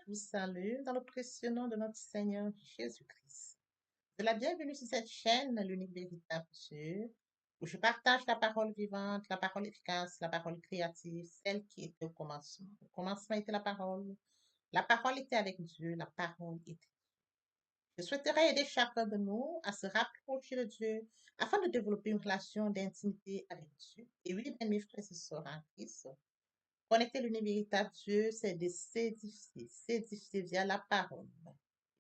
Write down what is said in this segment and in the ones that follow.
vous salue dans le précieux nom de notre Seigneur Jésus-Christ. De la bienvenue sur cette chaîne, l'unique véritable Dieu, où je partage la parole vivante, la parole efficace, la parole créative, celle qui était au commencement. Au commencement était la parole. La parole était avec Dieu, la parole était. Je souhaiterais aider chacun de nous à se rapprocher de Dieu afin de développer une relation d'intimité avec Dieu. Et oui, bien, mes frères et sœurs en Christ, connecter l'univers véritable Dieu, c'est de s'édifier via la parole.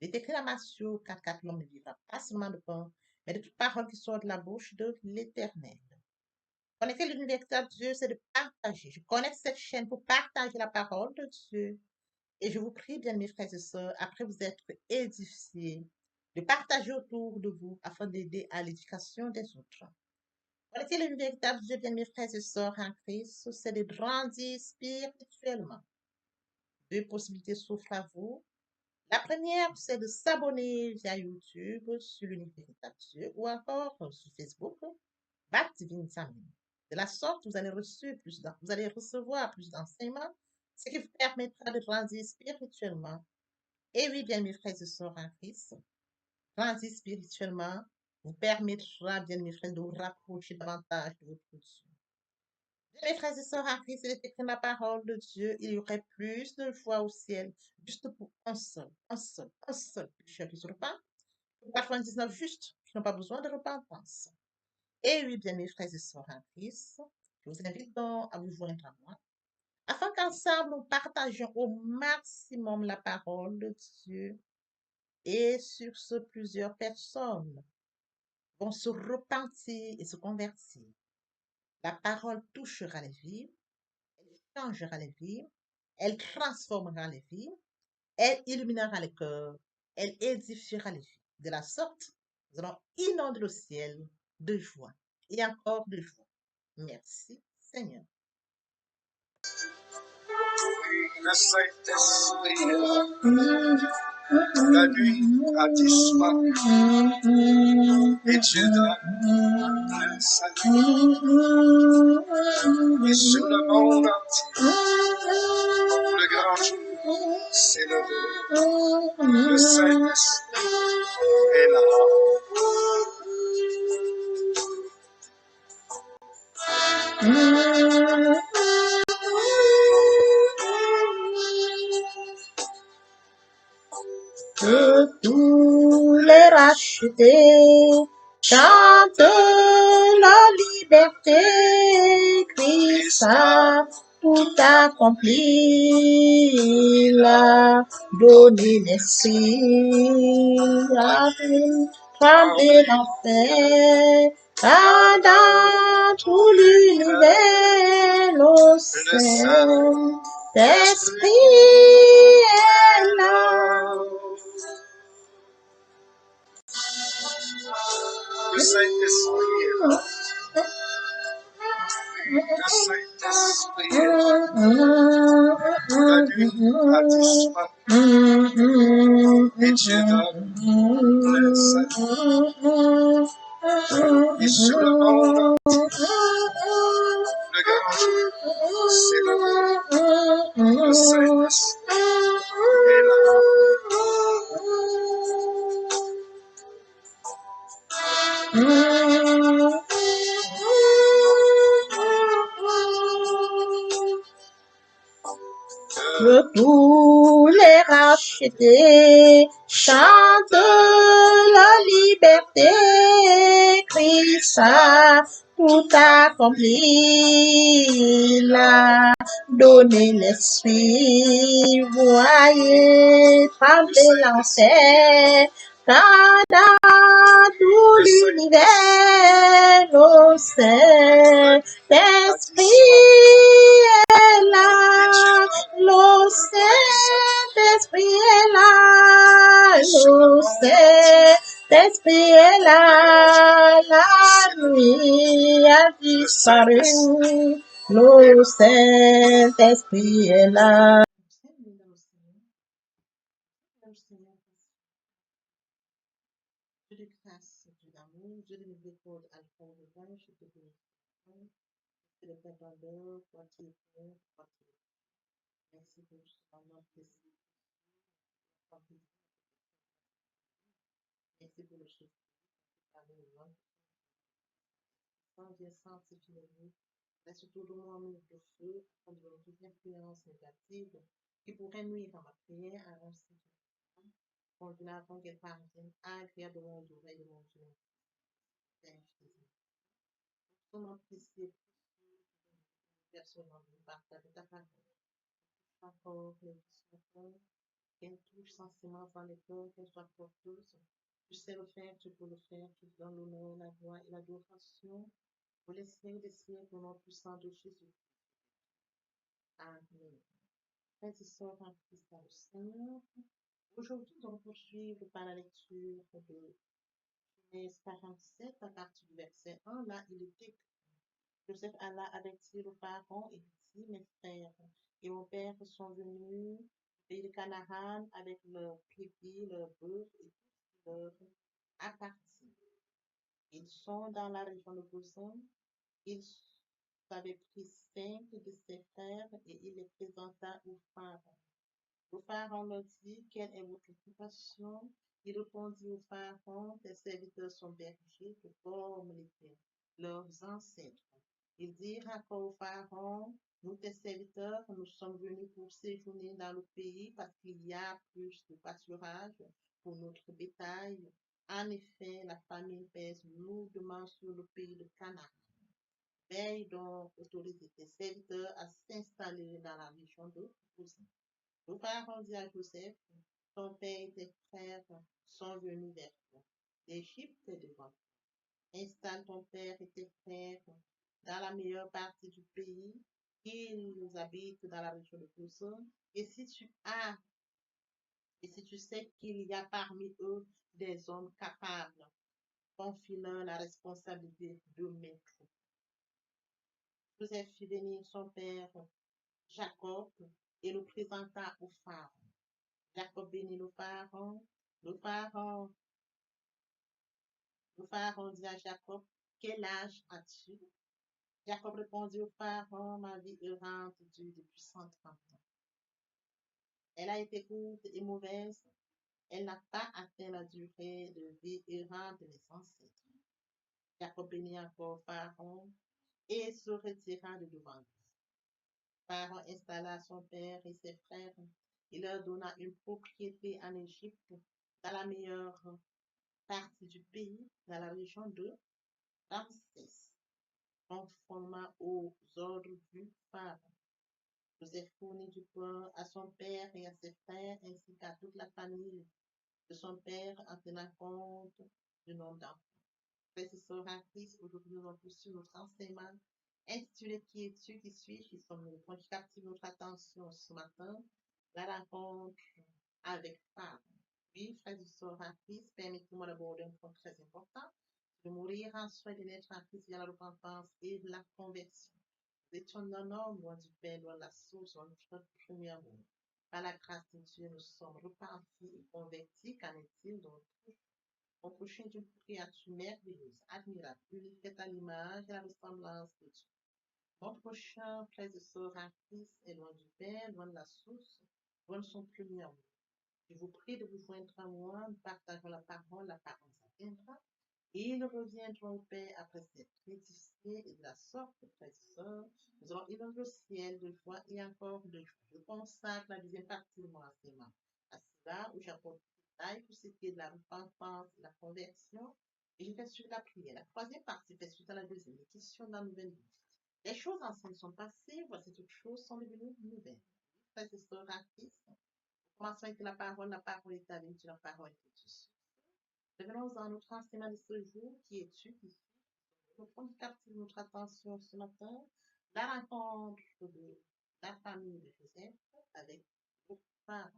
Il est écrit dans Matthieu 4, l'homme ne vivra pas seulement de pain, mais de toute parole qui sort de la bouche de l'Éternel. Connecter l'univers véritable Dieu, c'est de partager. Je connecte cette chaîne pour partager la parole de Dieu. Et je vous prie, bien mes frères et sœurs, après vous être édifiés, de partager autour de vous afin d'aider à l'éducation des autres. Connecter le véritable Dieu, bien mes frères et sœurs en Christ, c'est de grandir spirituellement. Deux possibilités s'offrent à vous. La première, c'est de s'abonner via YouTube sur l'univers véritable Dieu ou encore sur Facebook, Bat Divine Family. De la sorte, vous allez recevoir plus d'enseignements, ce qui vous permettra de grandir spirituellement. Et oui, bien mes frères et sœurs en Christ, grandir spirituellement vous permettra, bien mes frères, de vous rapprocher davantage de votre Dieu. Bien, mes frères et sœurs en Christ, il est écrit dans la parole de Dieu, il y aurait plus de joie au ciel, juste pour un seul pécheur qui se repent, pour 99 justes qui n'ont pas besoin de repentance. Et oui, bien mes frères et sœurs en Christ, je vous invite donc à vous joindre à moi, afin qu'ensemble nous partagions au maximum la parole de Dieu. Et sur ce, plusieurs personnes vont se repentir et se convertir. La parole touchera les vies, elle changera les vies, elle transformera les vies, elle illuminera les cœurs, elle édifiera les vies. De la sorte, nous allons inonder le ciel de joie et encore de joie. Merci, Seigneur. Le Saint-Esprit est là. La nuit a disparu et Dieu donne le salut. Et sur le monde entier, le grand jour s'est levé. Le Saint-Esprit est là. Que tous les rachetés chantent la liberté, Christ a tout accompli, il a donné l'esprit, a fait trembler l'enfer, car dans tout l'univers, le Saint-Esprit est là. Le Saint-Esprit est là. Le Saint-Esprit est là. La nuit a disparu et Dieu donne le salut. Et sur le monde entier, le grand jour s'est levé. Le Saint-Esprit est là. Que tous les rachetés chantent la liberté, Christ a tout accompli, il a donné l'esprit, voyez trembler l'enfer, car dans tout l'univers, le Saint-Esprit est là, le Saint-Esprit est là, le Saint-Esprit est là, la nuit a disparu, le Saint-Esprit est là. Dieu de grâce, Dieu d'amour, Dieu de miséricorde, Alpha et Omega, je te bénis. Dieu de pardon, toi qui es bon, toi qui es bon. Merci pour ce moment précieux. Merci pour le chiffre. Sans bien sentir finalement, mais surtout de moi, mur de feu, afin de toute influence négative qui pourrait nuire à ma prière, à ainsi continuant qu'elle parvienne à écrire de mon oreille, de mon Dieu. Père Jésus. Son apprécié personnellement, partage ta parole. Encore, les discussions, qu'elle touche sensible dans les cœurs, qu'elle soit porteuse. Tu sais le faire, tu peux le faire, tu donnes l'honneur, la gloire et l'adoration. Pour les siècles des siècles, au nom puissant de Jésus. Amen. Frères et sœurs en Christ dans le Seigneur, aujourd'hui, nous allons poursuivre par la lecture de Genèse 47 à partir du verset 1. Là, il est écrit: Joseph alla avertir le Pharaon et dit: Mes frères et mon père sont venus du pays de Canaan avec leurs brebis, leurs bœufs et tout ce qui leur appartient. Ils sont dans la région de Goshen. Il avait pris 5 de ses frères et il les présenta au Pharaon. Le Pharaon leur dit: Quelle est votre occupation? Il répondit au Pharaon: Tes serviteurs sont bergers, tout comme leurs ancêtres. Ils dirent encore au Pharaon: Nous, tes serviteurs, nous sommes venus pour séjourner dans le pays parce qu'il y a plus de pâturage pour notre bétail. En effet, la famine pèse lourdement sur le pays de Canaan. Veille donc autoriser tes serviteurs à s'installer dans la région de Goshen. Le Pharaon dit à Joseph: Ton père et tes frères sont venus vers toi. L'Égypte est devant toi. Installe ton père et tes frères dans la meilleure partie du pays. Ils habitent dans la région de Goshen. Et si tu sais qu'il y a parmi eux des hommes capables, confie-leur la responsabilité de maître. Joseph fit venir son père Jacob et le présenta au Pharaon. Jacob bénit le Pharaon. Le Pharaon, le Pharaon dit à Jacob: Quel âge as-tu? Jacob répondit au Pharaon: Ma vie errante dure depuis 130 ans. Elle a été courte et mauvaise. Elle n'a pas atteint la durée de vie errante de mes ancêtres. Jacob bénit encore Pharaon et se retira de devant lui. Pharaon installa son père et ses frères. Il leur donna une propriété en Égypte, dans la meilleure partie du pays, dans la région de Ramsès, conformément aux ordres du Pharaon. Joseph fournit du pain à son père et à ses frères, ainsi qu'à toute la famille de son père, en tenant compte du nombre d'enfants. Frères et sœurs en Christ, aujourd'hui nous allons poursuivre notre enseignement intitulé Qui es-tu, qui suis-je, qui sommes-nous? Le point qui captive notre attention ce matin, la rencontre avec Pharaon. Oui, frères et sœurs en Christ, permettez-moi d'aborder un point très important: de mourir en soi et de naître en Christ via la repentance et la conversion. Nous étions d'un homme loin du Père, loin de la source, loin de notre premier amour. Par la grâce de Dieu, nous sommes repentis et convertis. Qu'en est-il de notre prochain est une créature merveilleuse, admirable, unique, faite à l'image et à la ressemblance de Dieu. Notre prochain, frères et sœurs en Christ, est loin du Père, loin de la source, loin de son premier amour. Je vous prie de vous joindre à moi, nous partageons la parole s'atteindra, et ils reviendront au Père après s'être édifiés, et de la sorte, frères et sœurs, nous allons inonder le ciel de joie et encore de joie. Je consacre la deuxième partie de mon enseignement à cela, où j'apporte détail pour ce qui est de la repentance et la conversion, et je fais suite à la prière. La troisième partie fait suite à la deuxième, les questions de la nouvelle vie. Les choses anciennes sont passées, voici toutes choses sont devenues nouvelles. Frères et sœurs en Christ, commençons avec la parole est avec Dieu, la parole est Dieu. Revenons à notre enseignement de ce jour, qui est tu, qui suis. Le point qui captive notre attention ce matin, la rencontre de la famille de Joseph avec vos parents.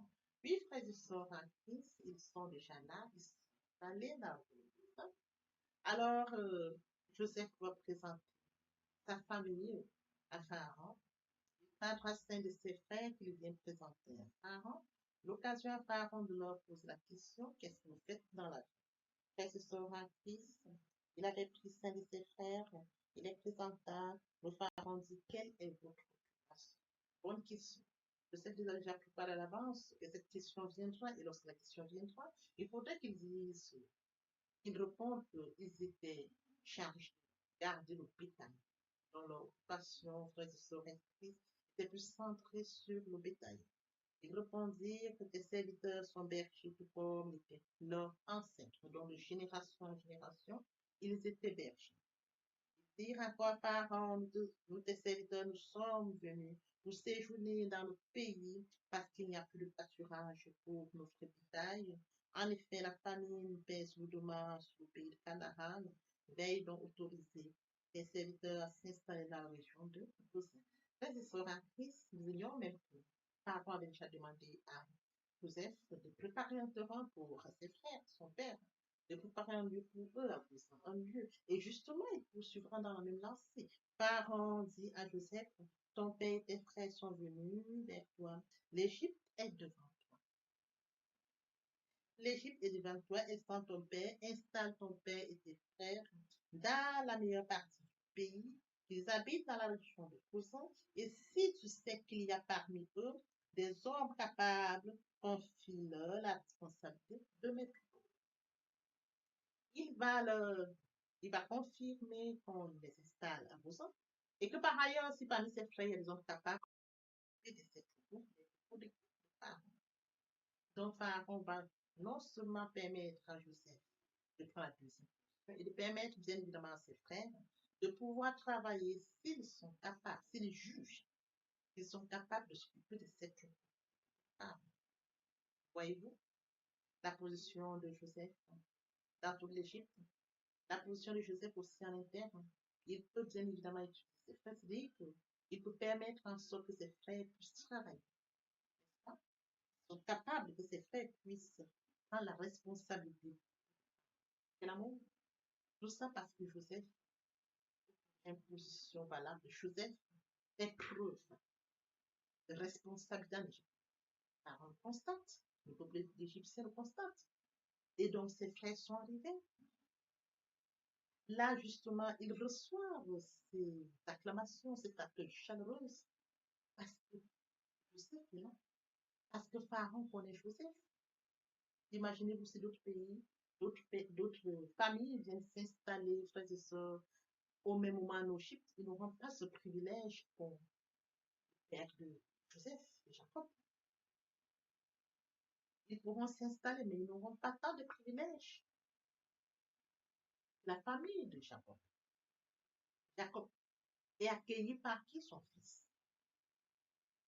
Oui, frères et sœurs en Christ, ils sont déjà là, ils sont allés dans le monde. Alors, Joseph va présenter sa famille à Pharaon. Il prendra 5 de ses frères qui lui viennent présenter à Pharaon. L'occasion à Pharaon de leur poser la question: Qu'est-ce que vous faites dans la vie? Frères et sœurs en Christ, il avait pris 5 de ses frères, il les présenta. Le Pharaon dit: Quelle est votre occupation? Bonne question. Je sais qu'ils ont déjà préparé à l'avance que cette question viendra, et lorsque la question viendra, il faudrait qu'ils disent, qu'ils répondent qu'ils étaient chargés de garder l'hôpital, dont leur passion, frères et sœurs en Christ, était plus centrée sur le bétail. Ils répondirent que tes serviteurs sont bergers tout comme l'étaient leurs ancêtres, dont de génération en génération, ils étaient bergers. Dire encore par an, nous tes serviteurs, nous sommes venus pour séjourner dans le pays parce qu'il n'y a plus de pâturage pour notre bétail. En effet, la famine pèse lourdement sur le pays de Canaan. Veille donc autoriser tes serviteurs à s'installer dans la région de Goshen. Frères et sœurs en Christ, nous ignorons même que Pharaon avait déjà demandé à Joseph de préparer un terrain pour ses frères, son père, de préparer un lieu pour eux, un lieu. Et justement, il poursuivra dans la même lancée. Pharaon dit à Joseph, ton père et tes frères sont venus vers toi. L'Égypte est devant toi. L'Égypte est devant toi, installe ton père et tes frères dans la meilleure partie du pays. Ils habitent dans la région de Goshen, et si tu sais qu'il y a parmi eux des hommes capables, confie-leur la responsabilité de mes il va le, il va confirmer qu'on les installe à Goshen, et que par ailleurs, si parmi ses frères, il y a des hommes capables de ces troupeaux de Pharaon. Donc, Pharaon va non seulement permettre à Joseph de prendre la deuxième position et de permettre bien évidemment à ses frères de pouvoir travailler s'ils sont capables, s'ils jugent qu'ils sont capables de s'occuper de cette femme. Voyez-vous la position de Joseph dans toute l'Égypte, la position de Joseph aussi en interne. Il peut bien évidemment utiliser ses frères, c'est-à-dire qu'il peut permettre en sorte que ses frères puissent travailler. Ils sont capables que ses frères puissent prendre la responsabilité de l'amour. Tout ça parce que Joseph a une position valable. Joseph est preuve de responsabilité en Égypte. Car on le constate. Le peuple égyptien le constate. Et donc ses frères sont arrivés. Là, justement, ils reçoivent ces acclamations, cet accueil chaleureux, parce que Joseph est là. Parce que Pharaon connaît Joseph. Imaginez-vous si d'autres familles viennent s'installer, frères et sœurs, au même moment en Égypte, ils n'auront pas ce privilège qu'ont le père de Joseph et Jacob. Ils pourront s'installer, mais ils n'auront pas tant de privilèges. La famille de Jacob. Jacob est accueilli par qui? Son fils.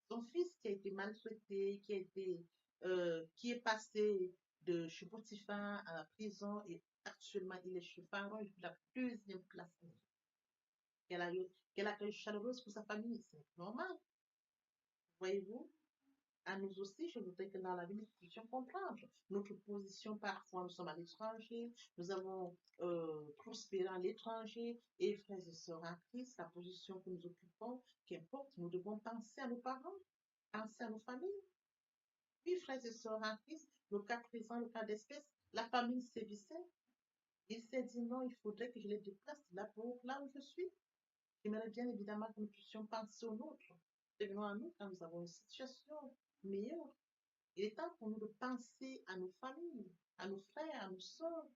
Son fils qui a été maltraité, qui est passé de chez Potiphar à la prison et actuellement il est chez Pharaon, il est la deuxième place. Quelle accueil chaleureuse pour sa famille, c'est normal. Voyez-vous, à nous aussi, je voudrais que dans la vie, nous puissions comprendre notre position. Parfois, nous sommes à l'étranger, nous avons prospéré à l'étranger, et frères et sœurs en Christ, la position que nous occupons, qu'importe, nous devons penser à nos parents, penser à nos familles. Oui, frères et sœurs en Christ, le cas présent, le cas d'espèce, la famille sévissait. Il s'est dit non, il faudrait que je les déplace là où je suis. J'aimerais bien évidemment que nous puissions penser aux nôtres. Devenons à nous quand nous avons une situation meilleure. Il est temps pour nous de penser à nos familles, à nos frères, à nos soeurs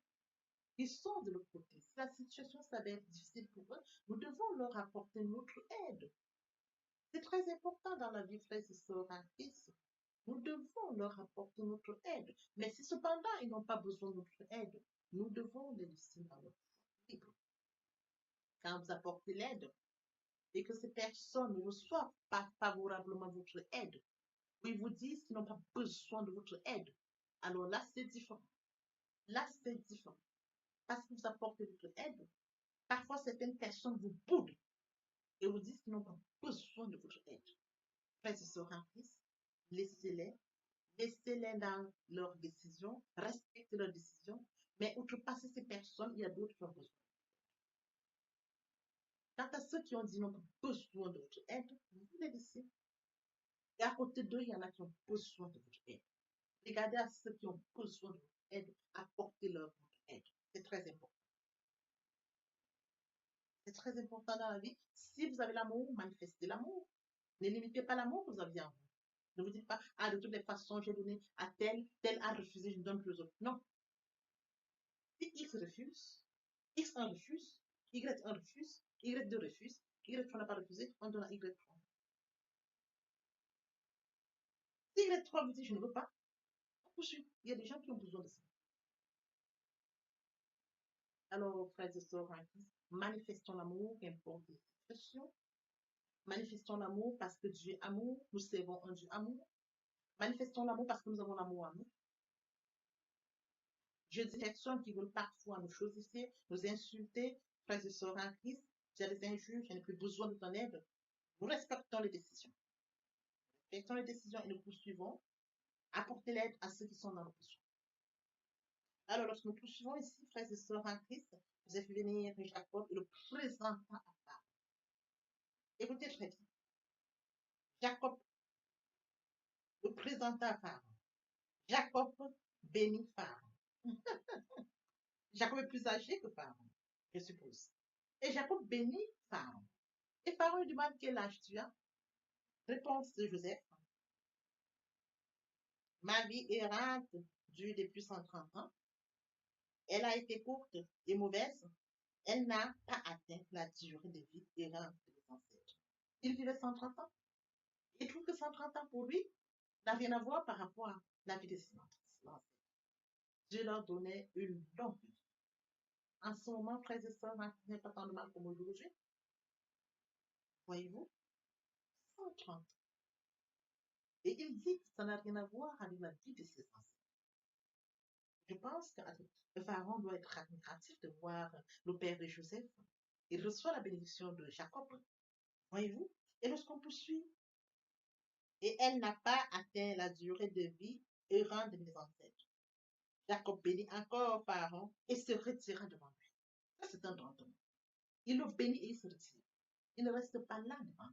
qui sont de l'autre côté. Si la situation s'avère difficile pour eux, nous devons leur apporter notre aide. C'est très important dans la vie, frères et sœurs en Christ. Nous devons leur apporter notre aide. Mais si cependant ils n'ont pas besoin de notre aide, nous devons les laisser dans leur libre. Quand vous apportez l'aide et que ces personnes ne reçoivent pas favorablement votre aide, ou ils vous disent qu'ils n'ont pas besoin de votre aide, alors là, c'est différent. Là, c'est différent. Parce que vous apportez votre aide, parfois certaines personnes vous boudent et vous disent qu'ils n'ont pas besoin de votre aide. Frères et sœurs en Christ, laissez-les, laissez-les dans leurs décisions, respectez leurs décisions, mais outrepasser ces personnes, il y a d'autres qui ont besoin. Quant à ceux qui ont dit qu'ils n'ont pas besoin de votre aide, vous les laissez. Et à côté d'eux, il y en a qui ont besoin de votre aide. Regardez à ceux qui ont besoin de votre aide, apportez-leur votre aide. C'est très important. C'est très important dans la vie. Si vous avez l'amour, manifestez l'amour. Ne limitez pas l'amour que vous avez en vous. Ne vous dites pas, ah, de toutes les façons, j'ai donné à tel, tel a refusé, je ne donne plus aux autres. Non. Si X refuse, X1 refuse, Y1 refuse, Y2 refuse, Y3 n'a pas refusé, on donne à Y3. Si Y3 vous dit, je ne veux pas, on poursuit. Il y a des gens qui ont besoin de ça. Alors, frères et sœurs, manifestons l'amour, qu'importe les situations. Manifestons l'amour parce que Dieu est amour. Nous servons un Dieu amour. Manifestons l'amour parce que nous avons l'amour à nous. Je dis aux personnes qui veulent parfois nous choisir, nous insulter, frères et sœurs en Christ, j'ai des injures, je n'ai plus besoin de ton aide. Nous respectons les décisions. Respectons les décisions et nous poursuivons. Apporter l'aide à ceux qui sont dans le besoin. Alors, lorsque nous poursuivons ici, frères et sœurs en Christ, vous avez fait venir Jacob et le présenta à Pharaon. Écoutez très bien. Jacob le présenta à Pharaon. Jacob bénit Pharaon. Jacob est plus âgé que Pharaon, je suppose. Et Jacob bénit Pharaon. Et Pharaon lui demande quel âge tu as. Réponse de Joseph. Ma vie errante dure depuis 130 ans. Elle a été courte et mauvaise. Elle n'a pas atteint la durée de vie errante de mes ancêtres. Il vivait 130 ans. Il trouve que 130 ans pour lui n'a rien à voir par rapport à la vie de ses ancêtres. Dieu leur donnait une longue vie. En ce moment, frères et sœurs, n'est pas tant de mal comme aujourd'hui. Voyez-vous, 130. Et il dit que ça n'a rien à voir avec la vie de ses ancêtres. Je pense que le pharaon doit être admiratif de voir le père de Joseph. Il reçoit la bénédiction de Jacob. Voyez-vous? Et lorsqu'on poursuit, et elle n'a pas atteint la durée de vie errante de mes ancêtres. Jacob bénit encore Pharaon et se retira devant lui. Ça, c'est un grand homme. Il le bénit et il se retire. Il ne reste pas là devant.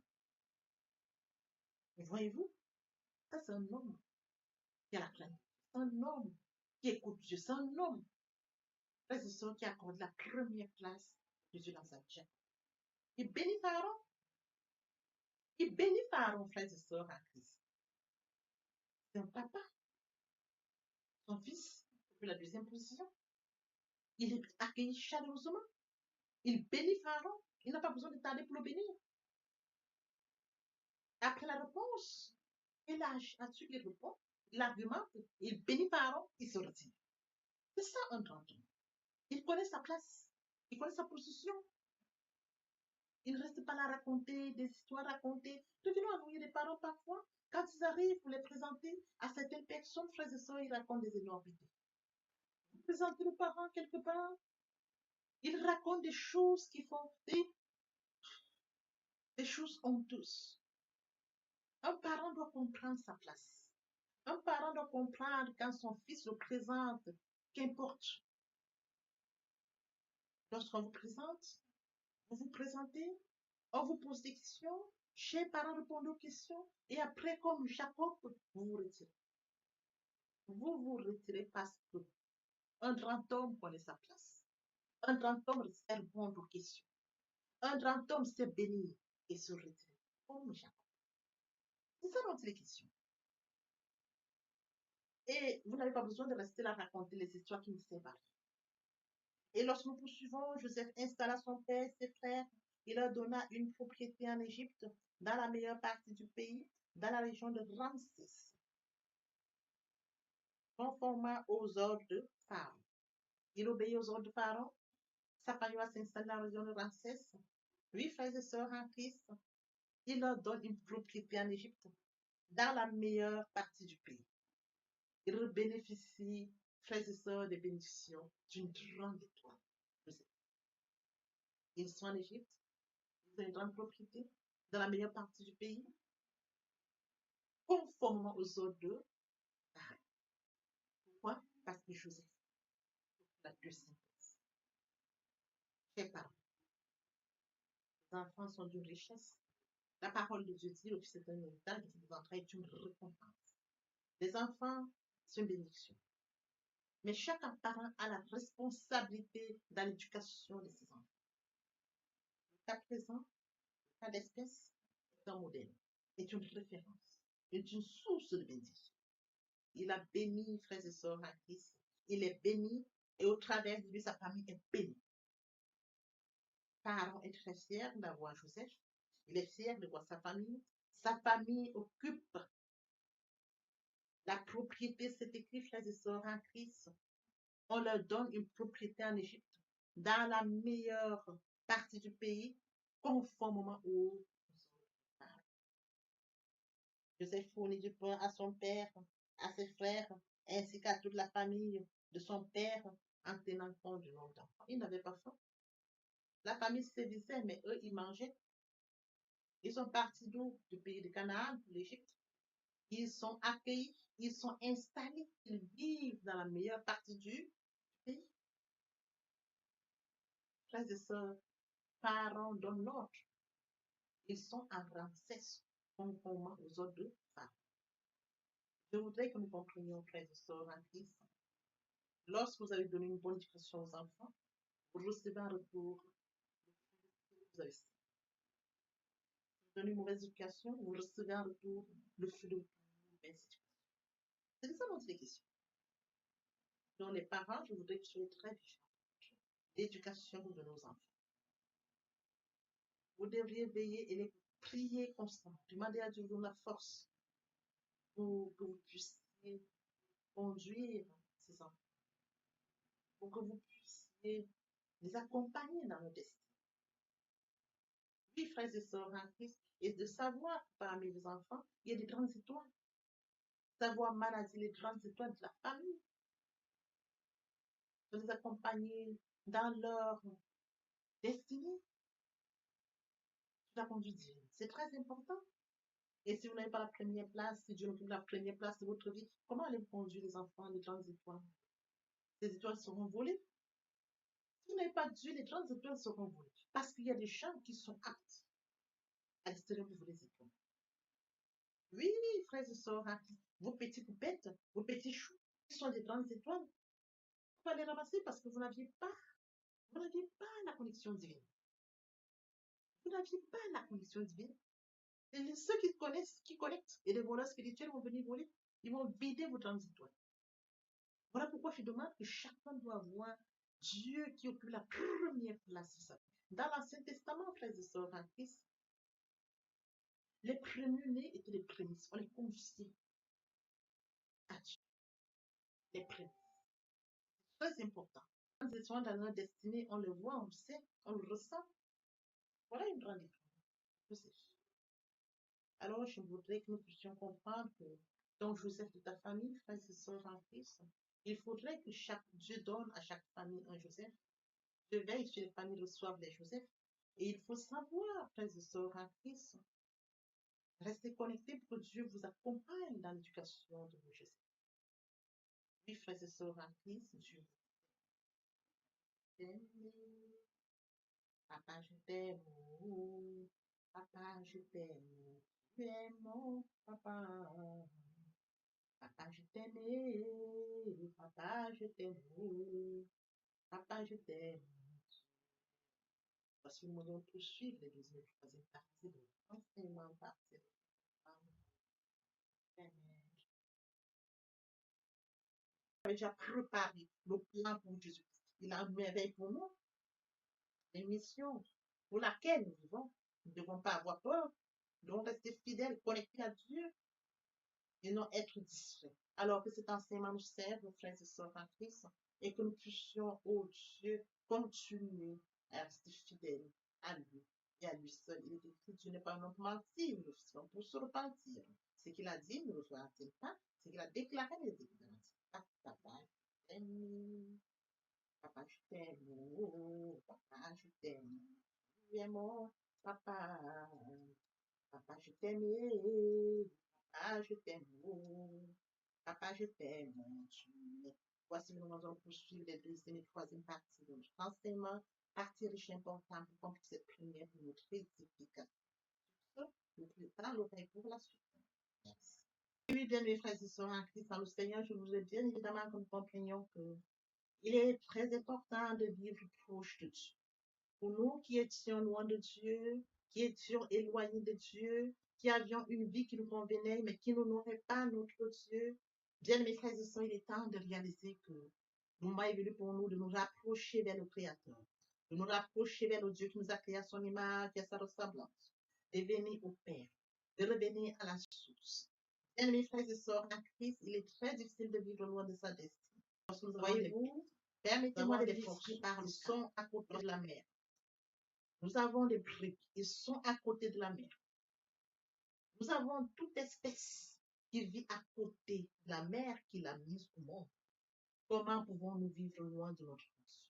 Voyez-vous? Ça, c'est un homme qui a la crainte. C'est un homme qui écoute Dieu. C'est un homme, frères et sœurs, qui accorde la première place de Dieu dans sa vie. Il bénit Pharaon. Il bénit Pharaon, frères et sœurs, en Christ. C'est un papa. Son fils, depuis la deuxième position. Il est accueilli chaleureusement. Il bénit Pharaon. Il n'a pas besoin de tarder pour le bénir. Après la réponse, il a su qu'il répond, il argumente, il bénit Pharaon, il se retire. C'est ça un grand homme. Il connaît sa place. Il connaît sa position. Il ne reste pas là à raconter des histoires, raconter. Devenons ennuyer des parents parfois. Quand ils arrivent pour les présenter à certaines personnes, frères et sœurs, ils racontent des énormités. Vous présentez le parent quelque part, ils racontent des choses qui font des choses honteuses. Un parent doit comprendre sa place. Un parent doit comprendre quand son fils le présente, qu'importe. Lorsqu'on vous présente, vous vous présentez, on vous pose des questions, chers parents répondent aux questions, et après, comme Jacob, vous vous retirez. Vous vous retirez parce que un grand homme connaît sa place. Un grand homme répond aux questions. Un grand homme sait bénir et se retirer, comme Jacob. C'est ça dont il est question. Et vous n'avez pas besoin de rester là à raconter les histoires qui nous séparent. Et lorsque nous poursuivons, Joseph installa son père et ses frères. Il leur donna une propriété en Égypte, dans la meilleure partie du pays, dans la région de Ramsès, conformément aux ordres de Pharaon. Il obéit aux ordres de Pharaon. Sa famille va s'installer dans la région de Ramsès. Lui, frères et sœurs en Christ, il leur donne une propriété en Égypte, dans la meilleure partie du pays. Il bénéficie, frères et sœurs, des bénédictions d'une grande étoile. Ils sont en Égypte, ils ont une grande propriété dans la meilleure partie du pays, conformément aux ordres de Pharaon. Pourquoi? Parce que Joseph, la deuxième place. Chers parents, les enfants sont d'une richesse. La parole de Dieu dit, le Fils est un héritage, qui vous entraîne une récompense. Les enfants, c'est une bénédiction. Mais chaque parent a la responsabilité dans l'éducation de ses enfants. Jusqu'à présent, le cas d'espèce est un modèle, est une référence. est une source de bénédiction. Il a béni, frères et sœurs en Christ. Il est béni et au travers de lui, sa famille est bénie. Pharaon est très fier d'avoir Joseph. Il est fier de voir sa famille. Sa famille occupe la propriété, c'est écrit, frères et sœurs en Christ. On leur donne une propriété en Égypte, dans la meilleure partie du pays, conformément aux Joseph fournit du pain à son père, à ses frères, ainsi qu'à toute la famille de son père, en tenant compte du nombre d'enfants. Ils n'avaient pas faim. La famille se sévissait, mais eux, ils mangeaient. Ils sont partis d'où? Du pays de Canaan, de l'Égypte. Ils sont accueillis, ils sont installés, ils vivent dans la meilleure partie du pays. Frères et sœurs, Pharaon donne l'ordre. Ils sont en Ramsès, conformément aux ordres de Pharaon. Je voudrais que nous comprenions, frères et sœurs en Christ, lorsque vous avez donné une bonne éducation aux enfants, vous recevez un retour. Vous avez donné une mauvaise éducation, vous recevez un retour, le fruit de votre mauvaise éducation. C'est ça notre question. Donc, les parents, je voudrais que vous soyez très vigilants. L'éducation de nos enfants. Vous devriez veiller et les prier constamment. Demandez à Dieu de la force pour que vous puissiez conduire ces enfants. Pour que vous puissiez les accompagner dans nos destins. Oui, frères et sœurs en Christ, et de savoir que parmi les enfants, il y a des grandes étoiles. Savoir manager les grandes étoiles de la famille. De les accompagner dans leur destinée. La conduite divine. C'est très important. Et si vous n'avez pas la première place, si Dieu n'occupe la première place de votre vie, comment allez-vous conduire les enfants des grandes étoiles? Les étoiles seront volées. Si vous n'avez pas Dieu, les grandes étoiles seront volées. Parce qu'il y a des gens qui sont aptes à l'extérieur de vous les étoiles. Oui, frères et sœurs, vos petits poupettes, vos petits choux, qui sont des grandes étoiles, vous allez les ramasser parce que vous n'aviez pas la connexion divine. Vous n'aviez pas la connexion divine. Et ceux qui connaissent, qui connectent, et les voleurs spirituels vont venir voler. Ils vont vider vos grandes étoiles. Voilà pourquoi je demande que chacun doit avoir Dieu qui occupe la première place de sa vie. Dans l'Ancien Testament, frères et sœurs en Christ, les premiers-nés étaient les prémices. On les confiait à Dieu. Les prémices. Très important. Quand ils sont dans notre destinée, on le voit, on le sait, on le ressent. Voilà une grande différence. Alors, je voudrais que nous puissions comprendre que dans Joseph de ta famille, frères et sœurs en Christ, il faudrait que chaque Dieu donne à chaque famille un Joseph. Dieu veille que les familles reçoivent les Joseph. Et il faut savoir, frères et sœurs en Christ, rester connecté pour que Dieu vous accompagne dans l'éducation de vos Joseph. Oui, frères et sœurs en Christ, Dieu vous aime. Papa, je t'aime. Papa, je t'aime. Tu es mon papa. Papa, je t'aime. Papa, je t'aime. Papa, je t'aime. Voici nous allons poursuivre les deuxième et troisième parties de l'enseignement partie. Amen. Il a déjà préparé le plan pour Jésus. Il a une merveille pour nous, une mission pour laquelle nous vivons. Nous ne devons pas avoir peur. Nous devons rester fidèles, connectés à Dieu et non être distraits. Alors que cet enseignement nous serve, nos frères et sœurs en Christ, et que nous puissions, oh Dieu, continuer à rester fidèles à lui et à lui seul. Il est écrit, Dieu n'est pas un homme mentir, nous sommes pour se repentir. Ce qu'il a dit, ne le fera-t-il pas? Ce qu'il a déclaré, ne le déclarera-t-il pas? Papa, je t'aime. Papa, je t'aime. Oh, papa, je t'aime. Tu es mon papa. Papa, je t'aime. Papa, je t'aime. Papa, je t'aime. Voici, nous allons poursuivre les deuxième et troisième parties de notre enseignement. Partie riche importante pour comprendre cette première de notre édification. Nous préparons l'oreille pour la suite. Merci. Oui, bien, mes frères et sœurs en Christ, dans le Seigneur, je vous ai bien évidemment que nous comprenions que il est très important de vivre proche de Dieu. Pour nous qui étions loin de Dieu, qui étions éloignés de Dieu, qui avions une vie qui nous convenait, mais qui n'honorait pas notre Dieu. Bien, mes frères et sœurs, il est temps de réaliser que le moment est venu pour nous de nous rapprocher vers le Créateur, de nous rapprocher vers le Dieu qui nous a créé à son image et à sa ressemblance, de venir au Père, de revenir à la source. Bien, mes frères et sœurs, en Christ, il est très difficile de vivre loin de sa destinée. Voyez-vous, permettez-moi de dire, ils sont à côté de la mer. Nous avons des briques, ils sont à côté de la mer. Nous avons toute espèce qui vit à côté de la mer qu'il a mise au monde. Comment pouvons-nous vivre loin de notre Dieu?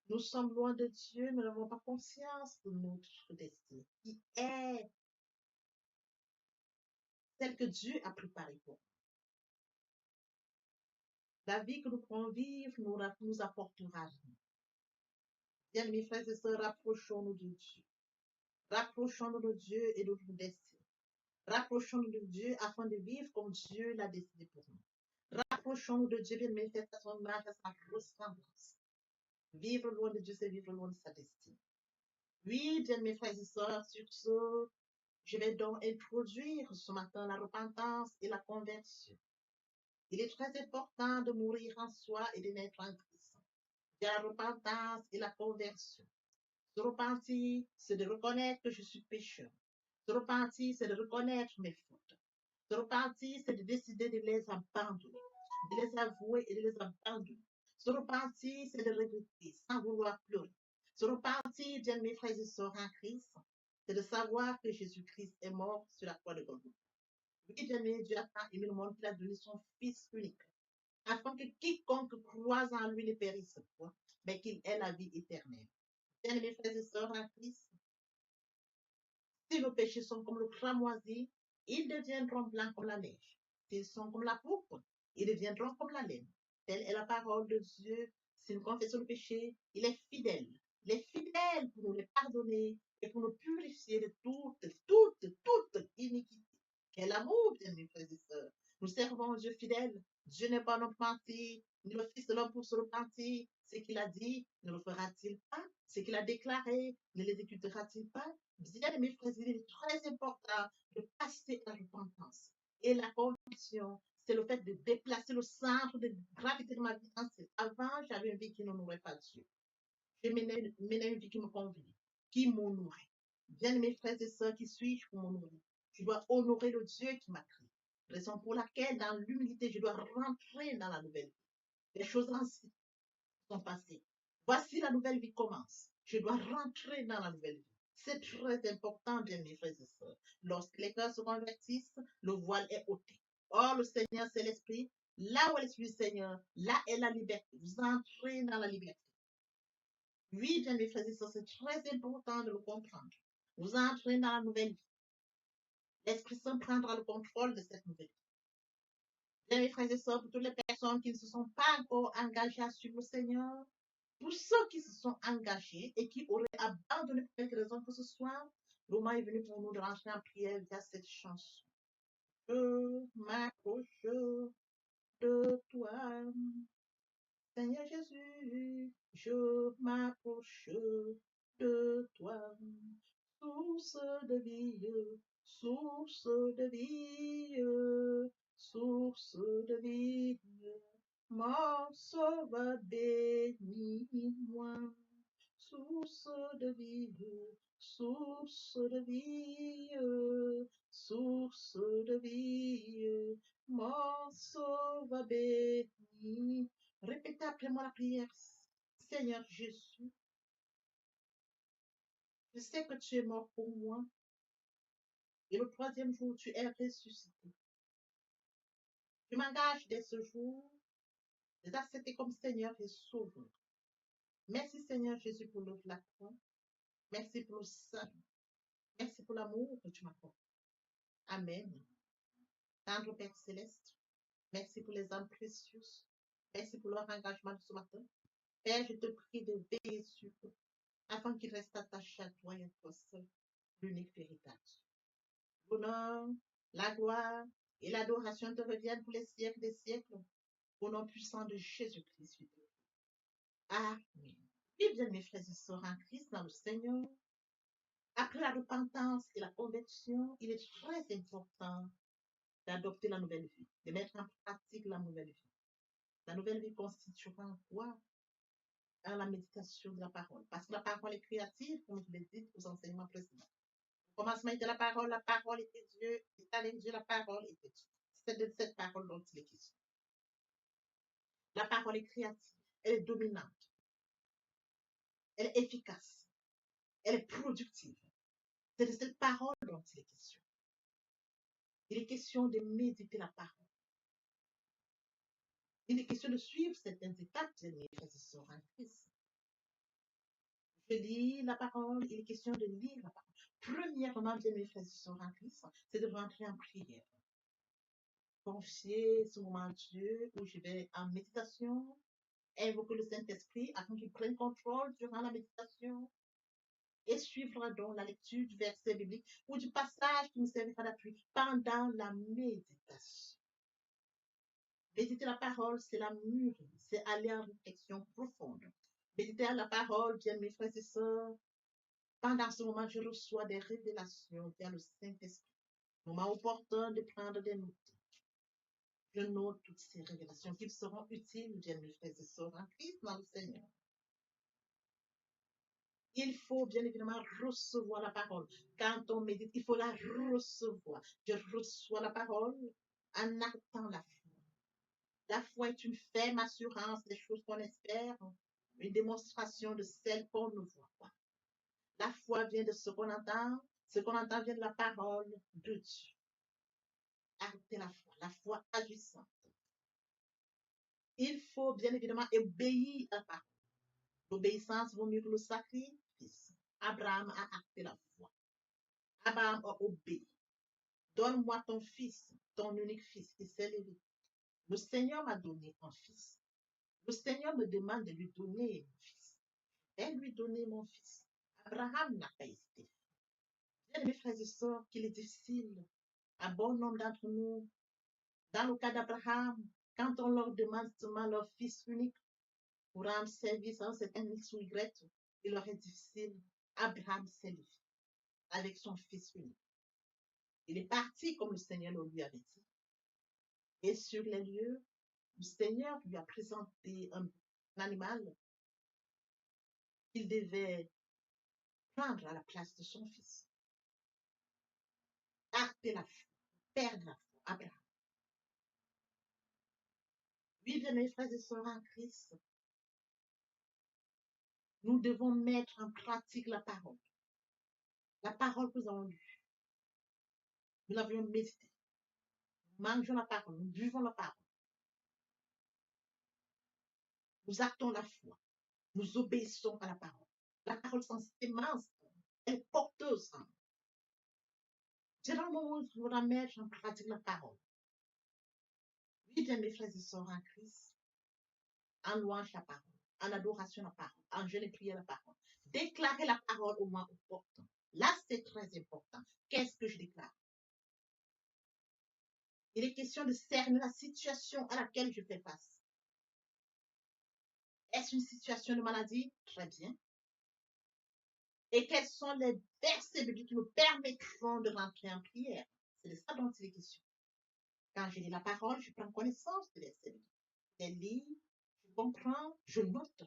Nous sommes loin de Dieu, nous n'avons pas conscience de notre destinée, qui est celle que Dieu a préparée pour nous. La vie que nous pourrons vivre nous apportera vie. Bien, mes frères et sœurs, rapprochons-nous de Dieu. Rapprochons-nous de Dieu et de notre destinée. Rapprochons-nous de Dieu afin de vivre comme Dieu l'a décidé pour nous. Rapprochons-nous de Dieu, bien mes frères, à son image, à sa ressemblance. Vivre loin de Dieu, c'est vivre loin de sa destinée. Oui, bien mes frères et sœurs, sur ce, je vais donc introduire ce matin la repentance et la conversion. Il est très important de mourir en soi et de naître en Christ. Il y a la repentance et la conversion. Se repentir, c'est de reconnaître que je suis pécheur. Se repentir, c'est de reconnaître mes fautes. Se repentir, c'est de décider de les abandonner, de les avouer et de les abandonner. Se repentir, c'est de regretter sans vouloir pleurer. Se repentir, bien mes frères et sœurs en Christ, c'est de savoir que Jésus-Christ est mort sur la croix de Golgotha. Oui, bien mes Dieu a tant aimé le monde qu'il a donné son Fils unique, afin que quiconque croise en lui ne périsse point, mais qu'il ait la vie éternelle. Bien mes frères et sœurs en Christ, si nos péchés sont comme le cramoisi, ils deviendront blancs comme la neige. S'ils sont comme la pourpre, ils deviendront comme la laine. Telle est la parole de Dieu. Si nous confessons le péché, il est fidèle. Il est fidèle pour nous les pardonner et pour nous purifier de toute iniquité. Quel amour, bien mes frères et sœurs. Nous servons un Dieu fidèle. Dieu n'est pas notre menti, ni le Fils de l'homme pour se repentir. Ce qu'il a dit, ne le fera-t-il pas? Ce qu'il a déclaré, ne l'exécutera-t-il pas? Bien, mes frères, il est très important de passer à la repentance. Et la conviction, c'est le fait de déplacer le centre de gravité de ma vie. Avant, j'avais une vie qui n'honorait pas Dieu. Je menais une vie qui me convenait, qui m'honorait. Bien, mes frères et sœurs, qui suis-je pour m'honorer? Je dois honorer le Dieu qui m'a créé. Raison pour laquelle, dans l'humilité, je dois rentrer dans la nouvelle vie. Les choses anciennes sont passées. Voici la nouvelle vie commence. Je dois rentrer dans la nouvelle vie. C'est très important, bien mes frères et sœurs. Lorsque les cœurs se convertissent, le voile est ôté. Or, le Seigneur, c'est l'Esprit. Là où est l'Esprit du Seigneur, là est la liberté. Vous entrez dans la liberté. Oui, bien mes frères et sœurs, c'est très important de le comprendre. Vous entrez dans la nouvelle vie. L'Esprit Saint prendra le contrôle de cette nouvelle vie. Bien mes frères et sœurs, pour toutes les personnes qui ne se sont pas encore engagées à suivre le Seigneur, pour ceux qui se sont engagés et qui auraient abandonné pour quelque raison que ce soit, le moment est venu pour nous de rentrer en prière via cette chanson. Je m'approche de toi, Seigneur Jésus, je m'approche de toi, source de vie, source de vie, source de vie. Mon sauveur bénis-moi, source de vie, source de vie, source de vie, mon sauveur bénis. Répétez après moi la prière. Seigneur Jésus, je sais que tu es mort pour moi et le troisième jour tu es ressuscité. Je m'engage dès ce jour de t'accepter comme Seigneur et Sauveur. Merci Seigneur Jésus pour l'œuvre de la croix. Merci pour le salut. Merci pour l'amour que tu m'apportes. Amen. Tendre Père Céleste, merci pour les âmes précieuses. Merci pour leur engagement de ce matin. Père, je te prie de veiller sur eux, afin qu'ils restent attachés à toi et à toi seul, l'unique véritable. L'honneur, la gloire et l'adoration te reviennent pour les siècles des siècles, au nom puissant de Jésus-Christ. Amen. Et bien, mes frères et sœurs en Christ, dans le Seigneur, Après la repentance et la conversion, il est très important d'adopter la nouvelle vie, de mettre en pratique la nouvelle vie. La nouvelle vie constituera en quoi? À la méditation de la parole. Parce que la parole est créative, comme je l'ai dit aux enseignements précédents. Au commencement était la parole était Dieu, et avec Dieu, la parole était Dieu. C'est de cette parole dont il est question. La parole est créative, elle est dominante, elle est efficace, elle est productive. C'est de cette parole dont il est question. Il est question de méditer la parole. Il est question de suivre certaines étapes de mes frères et sœurs en Christ. Je lis la parole, il est question de lire la parole. Premièrement, bien mes frères et sœurs en Christ, c'est de rentrer en prière. Confier ce moment à Dieu où je vais en méditation, invoquer le Saint-Esprit afin qu'il prenne contrôle durant la méditation et suivre donc la lecture du verset biblique ou du passage qui nous servira d'appui pendant la méditation. Méditer la parole, c'est la mûrir, c'est aller en réflexion profonde. Méditer la parole, bien mes frères et sœurs, pendant ce moment, je reçois des révélations via le Saint-Esprit. Moment opportun de prendre des notes. Je note toutes ces révélations qui seront utiles, bien mes frères et sœurs, en Christ dans le Seigneur. Il faut bien évidemment recevoir la parole. Quand on médite, il faut la recevoir. Je reçois la parole en actant la foi. La foi est une ferme assurance des choses qu'on espère, une démonstration de celles qu'on ne voit pas. La foi vient de ce qu'on entend vient de la parole de Dieu. Arrêtez la foi agissante. Il faut bien évidemment obéir à la parole. L'obéissance vaut mieux que le sacrifice. Abraham a acté la foi. Abraham a obéi. Donne-moi ton fils, ton unique fils, qui s'est levé. Le Seigneur m'a donné un fils. Le Seigneur me demande de lui donner mon fils. Je vais lui donner mon fils. Abraham n'a pas hésité. Bien, mes frères et sœurs, qu'il est difficile, à bon nombre d'entre nous, dans le cas d'Abraham, quand on leur demande seulement leur fils unique pour rendre service à un certain X ou Y, il leur est difficile. Abraham s'est levé avec son fils unique. Il est parti comme le Seigneur le lui avait dit. Et sur les lieux, le Seigneur lui a présenté un animal qu'il devait prendre à la place de son fils. Acter la foi, perdre la foi, Abraham. Oui, bien mes frères et sœurs en Christ, nous devons mettre en pratique la parole. La parole que nous avons lue. Nous l'avions méditée. Nous mangeons la parole, nous buvons la parole. Nous actons la foi. Nous obéissons à la parole. La parole sans sémence, elle est porteuse. C'est dans le moment où il faudra mettre en pratique la parole. Oui, bien mes frères et sœurs en Christ, en louange la parole, en adoration la parole, en jeûne et prière la parole. Déclarer la parole au moins opportun. Là, c'est très important. Qu'est-ce que je déclare? Il est question de cerner la situation à laquelle je fais face. Est-ce une situation de maladie? Très bien. Et quels sont les versets bibliques qui me permettront de rentrer en prière? C'est de ça dont il est question. Quand je lis la parole, je prends connaissance des versets bibliques. Je les lis, je comprends, je note.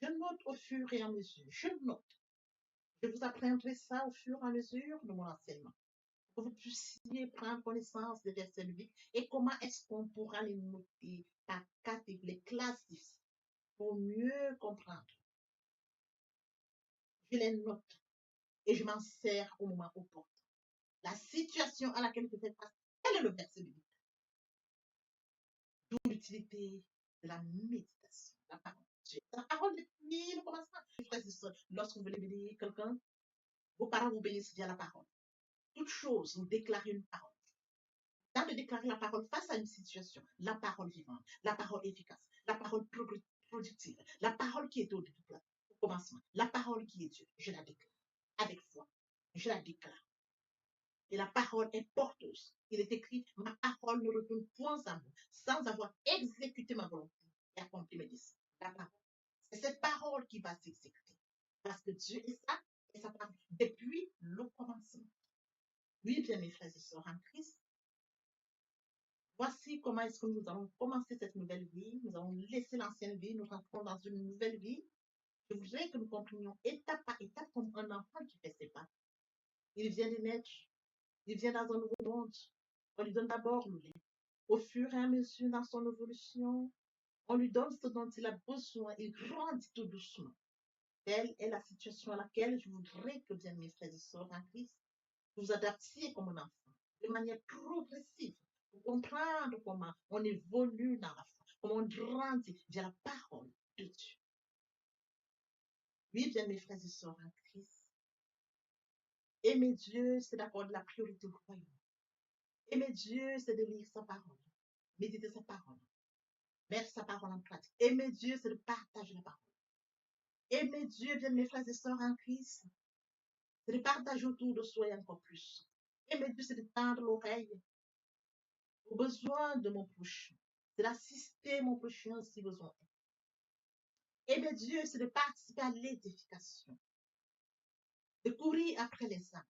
Je note au fur et à mesure. Je note. Je vous apprendrai ça au fur et à mesure de mon enseignement. Pour que vous puissiez prendre connaissance des versets bibliques et comment est-ce qu'on pourra les noter par catégorie, les classifier pour mieux comprendre. Je les note et je m'en sers au moment opportun. La situation à laquelle je fais face, quel est le verset biblique? D'où l'utilité de la méditation, la parole de Dieu. La parole depuis le commencement. Frères et sœurs, lorsque vous voulez bénir quelqu'un, vos parents vous bénissent via la parole. Toute chose, vous déclarez une parole. Dans de déclarer la parole face à une situation, la parole vivante, la parole efficace, la parole productive, la parole qui est au commencement, la parole qui est Dieu, je la déclare avec foi. Je la déclare. Et la parole est porteuse. Il est écrit, ma parole ne retourne point à moi, sans avoir exécuté ma volonté et accompli mes désirs. La parole. C'est cette parole qui va s'exécuter. Parce que Dieu est ça, et ça part depuis le commencement. Oui, bien mes frères et sœurs en Christ, voici comment est-ce que nous allons commencer cette nouvelle vie. Nous allons laisser l'ancienne vie, nous rentrons dans une nouvelle vie. Je voudrais que nous comprenions étape par étape comme un enfant qui fait ses pas. Il vient de naître, il vient dans un nouveau monde. On lui donne d'abord le lait. Au fur et à mesure dans son évolution, on lui donne ce dont il a besoin. Il grandit tout doucement. Telle est la situation à laquelle je voudrais que, bien mes frères et sœurs en Christ, vous vous adaptiez comme un enfant, de manière progressive, pour comprendre comment on évolue dans la foi, comment on grandit via la parole de Dieu. Oui, bien mes frères et sœurs en Christ, aimer Dieu, c'est d'accorder la priorité au royaume. Aimer Dieu, c'est de lire sa parole, méditer sa parole, mettre sa parole en pratique. Aimer Dieu, c'est de partager la parole. Aimer Dieu, bien mes frères et sœurs en Christ, c'est de partager autour de soi encore plus. Aimer Dieu, c'est de tendre l'oreille aux besoins de mon prochain. C'est d'assister mon prochain si besoin est. Aimer Dieu, c'est de participer à l'édification, de courir après les âmes.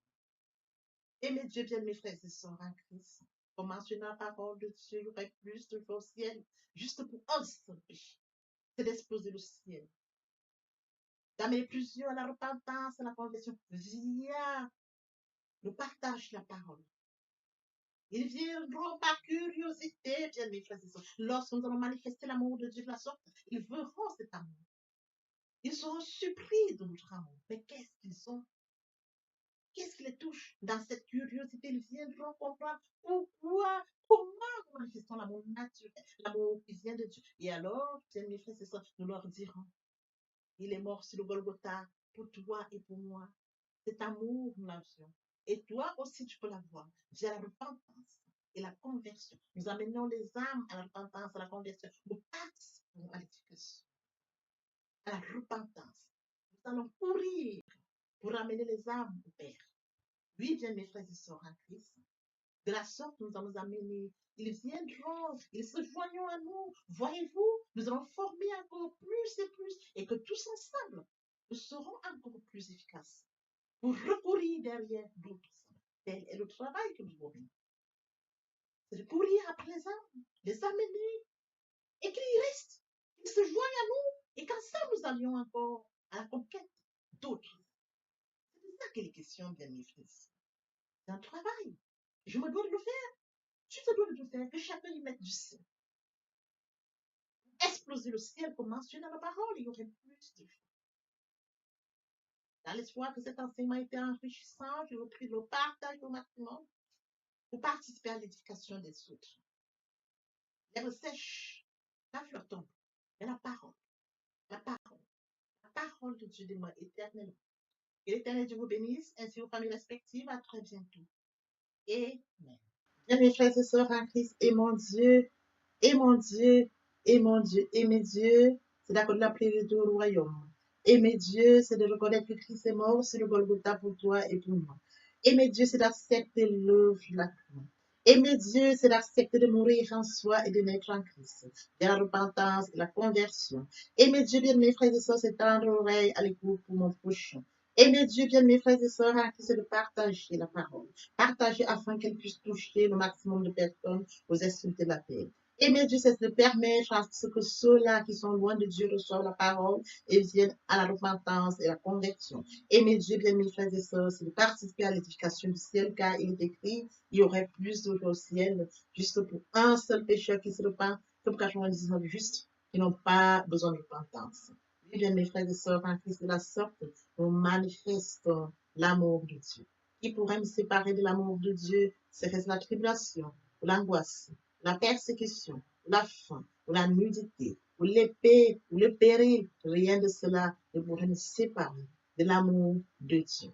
Aimer Dieu, bien mes frères et sœurs en Christ. Pour mentionner la parole de Dieu, il y aurait plus de choses au ciel, juste pour un seul péché. C'est d'exposer le ciel. D'amener plusieurs à la repentance, à la conversion, via le partage de la parole. Ils viendront par curiosité, bien mes frères et sœurs. Lorsque nous allons manifester l'amour de Dieu de la sorte, ils verront cet amour. Ils seront surpris de notre amour. Mais qu'est-ce qu'ils ont? Qu'est-ce qui les touche? Dans cette curiosité, ils viendront comprendre pourquoi, comment nous manifestons l'amour naturel, l'amour qui vient de Dieu. Et alors, bien mes frères et sœurs, nous leur dirons, il est mort sur le Golgotha pour toi et pour moi. Cet amour, nous l'avions. Et toi aussi, tu peux l'avoir via la repentance et la conversion. Nous amenons les âmes à la repentance, à la conversion. Nous participons à l'éducation, à la repentance. Nous allons courir pour amener les âmes au Père. Oui, bien mes frères et sœurs en Christ. De la sorte, nous allons amener. Ils viendront, ils se joindront à nous. Voyez-vous, nous allons former encore plus, et que tous ensemble, nous serons encore plus efficaces pour recourir derrière d'autres. Tel est le travail que nous avons. C'est de courir après les amener, et qu'ils restent, qu'ils se joignent à nous, et qu'ensemble nous allions encore à la conquête d'autres. C'est de ça qu'il est question, bien mes frères. C'est un travail. Je me dois de le faire. Tu te dois de le faire, que chacun y mette du sien. Exploser le ciel, comme mentionné dans la parole, il y aurait plus de choses. Dans l'espoir que cet enseignement était enrichissant, je vous prie de le partager au maximum pour participer à l'édification des autres. L'herbe sèche, la fleur tombe, mais la parole de Dieu demeure éternellement. Et l'Éternel Dieu vous bénisse, ainsi vos familles respectives. À très bientôt. Amen. Bien, mes frères et sœurs en Christ, et mon Dieu, et mon Dieu, et mon Dieu, aimer Dieu, c'est d'accorder la priorité au royaume. Aimer Dieu, c'est de reconnaître que Christ est mort sur le Golgotha pour toi et pour moi. Aimer Dieu, c'est d'accepter l'œuvre de la croix. Aimer Dieu, c'est d'accepter de mourir en soi et de naître en Christ, de la repentance et la conversion. Aimer Dieu, bien mes frères et sœurs, c'est tendre l'oreille à l'écoute pour mon prochain. Aimer Dieu, bien mes frères et sœurs, c'est de partager la parole. Partager afin qu'elle puisse toucher le maximum de personnes aux extrémités de la terre. Aimer Dieu, c'est de permettre à ce que ceux-là qui sont loin de Dieu reçoivent la parole et viennent à la repentance et la conversion. Aimer Dieu, bien mes frères et sœurs, c'est de participer à l'édification du ciel, car il est écrit, il y aurait plus d'eau au ciel, juste pour un seul pécheur qui se repent, que pour 99 justes qui n'ont pas besoin de repentance. Oui, bien mes frères et sœurs, en Christ de la sorte, nous manifestons l'amour de Dieu. Qui pourrait me séparer de l'amour de Dieu? Serait-ce la tribulation, ou l'angoisse, la persécution, ou la faim, ou la nudité, ou l'épée, ou le péril? Rien de cela ne pourrait nous séparer de l'amour de Dieu.